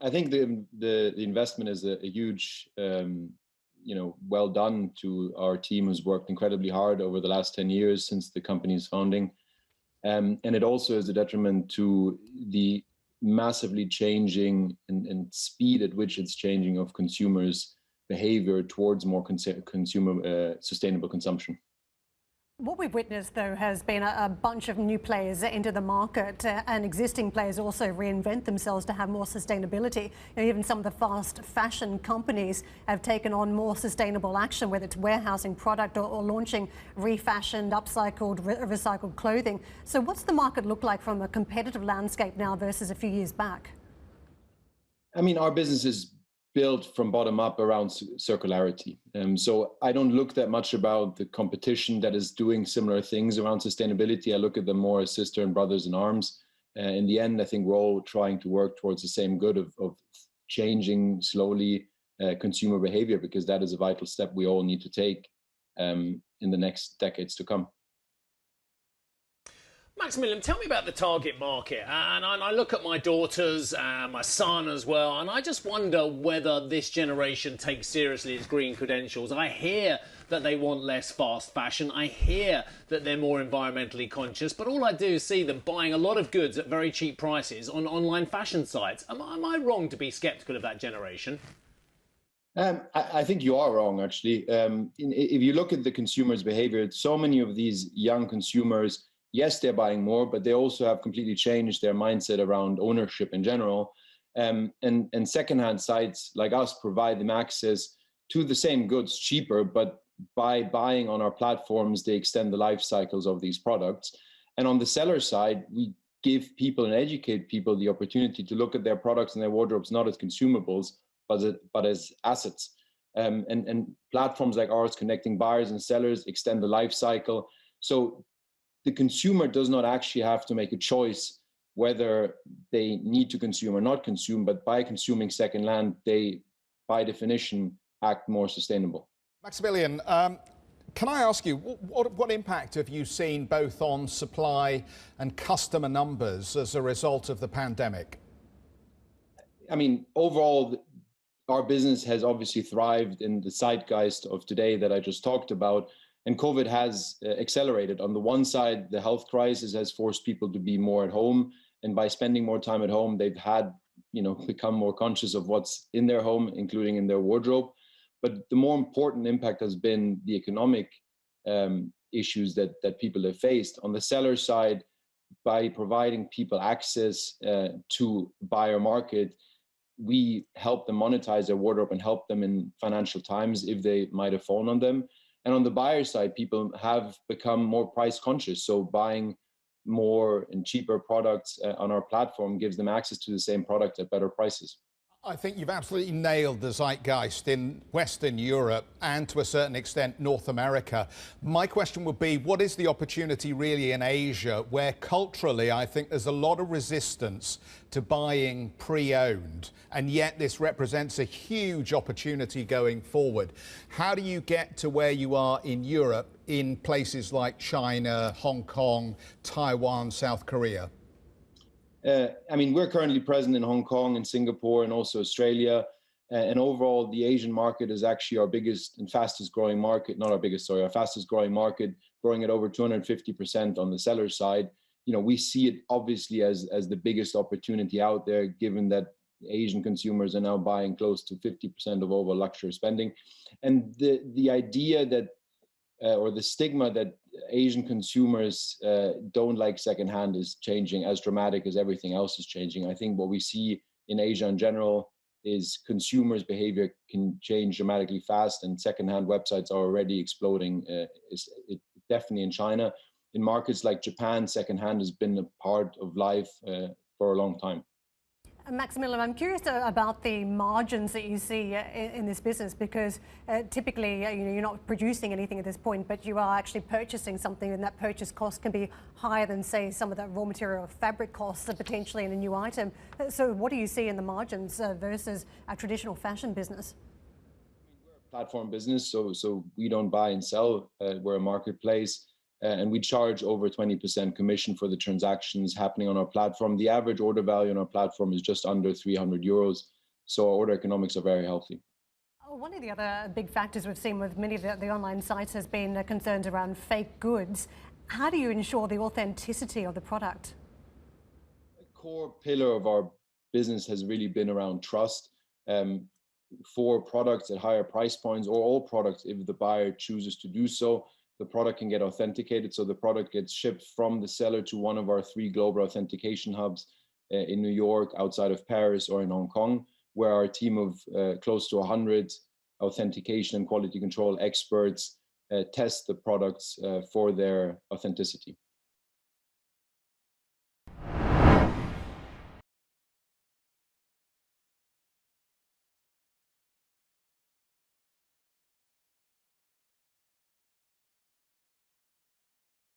I think the investment is a huge, well done to our team who's worked incredibly hard over the last 10 years since the company's founding. And it also is a detriment to the massively changing and speed at which it's changing of consumers' behavior towards more consumer sustainable consumption. What we've witnessed, though, has been a bunch of new players enter the market and existing players also reinvent themselves to have more sustainability. Even some of the fast fashion companies have taken on more sustainable action, whether it's warehousing product or launching refashioned, upcycled, recycled clothing. So what's the market look like from a competitive landscape now versus a few years back? I mean, our business is built from bottom up around circularity. So I don't look that much about the competition that is doing similar things around sustainability. I look at them more as sister and brothers in arms. In the end, I think we're all trying to work towards the same good of changing slowly consumer behavior, because that is a vital step we all need to take in the next decades to come. Maximilian, tell me about the target market. And I look at my daughters and my son as well, and I just wonder whether this generation takes seriously its green credentials. I hear that they want less fast fashion. I hear that they're more environmentally conscious, but all I do is see them buying a lot of goods at very cheap prices on online fashion sites. Am I wrong to be sceptical of that generation? I think you are wrong, actually. If you look at the consumer's behavior, so many of these young consumers, yes, they're buying more, but they also have completely changed their mindset around ownership in general. And secondhand sites like us provide them access to the same goods cheaper, but by buying on our platforms, they extend the life cycles of these products. And on the seller side, we give people and educate people the opportunity to look at their products and their wardrobes not as consumables, but as assets. And platforms like ours connecting buyers and sellers extend the life cycle. So the consumer does not actually have to make a choice whether they need to consume or not consume, but by consuming secondhand, they, by definition, act more sustainable. Maximilian, can I ask you, what impact have you seen both on supply and customer numbers as a result of the pandemic? I mean, overall, our business has obviously thrived in the zeitgeist of today that I just talked about. And COVID has accelerated. On the one side, the health crisis has forced people to be more at home. And by spending more time at home, they've had, become more conscious of what's in their home, including in their wardrobe. But the more important impact has been the economic issues that people have faced. On the seller side, by providing people access to buyer market, we help them monetize their wardrobe and help them in financial times if they might have fallen on them. And on the buyer side, people have become more price conscious. So buying more and cheaper products on our platform gives them access to the same product at better prices. I think you've absolutely nailed the zeitgeist in Western Europe and to a certain extent North America. My question would be, what is the opportunity really in Asia, where culturally I think there's a lot of resistance to buying pre-owned, and yet this represents a huge opportunity going forward? How do you get to where you are in Europe in places like China, Hong Kong, Taiwan, South Korea? I mean, we're currently present in Hong Kong and Singapore and also Australia. And overall, the Asian market is actually our biggest and fastest growing market, not our biggest, sorry, our fastest growing market, growing at over 250% on the seller side. We see it obviously as the biggest opportunity out there, given that Asian consumers are now buying close to 50% of all luxury spending. And the idea that, or the stigma that Asian consumers don't like secondhand is changing as dramatic as everything else is changing. I think what we see in Asia in general is consumers' behavior can change dramatically fast, and secondhand websites are already exploding. Definitely in China. In markets like Japan, secondhand has been a part of life for a long time. Maximilian, I'm curious about the margins that you see in this business, because typically you're not producing anything at this point, but you are actually purchasing something, and that purchase cost can be higher than, say, some of the raw material or fabric costs potentially in a new item. So what do you see in the margins versus a traditional fashion business? We're a platform business, so we don't buy and sell. We're a marketplace. And we charge over 20% commission for the transactions happening on our platform. The average order value on our platform is just under 300 euros. So our order economics are very healthy. One of the other big factors we've seen with many of the online sites has been concerns around fake goods. How do you ensure the authenticity of the product? A core pillar of our business has really been around trust. For products at higher price points, or all products, if the buyer chooses to do so, the product can get authenticated. So the product gets shipped from the seller to one of our 3 global authentication hubs in New York, outside of Paris, or in Hong Kong, where our team of close to 100 authentication and quality control experts test the products for their authenticity.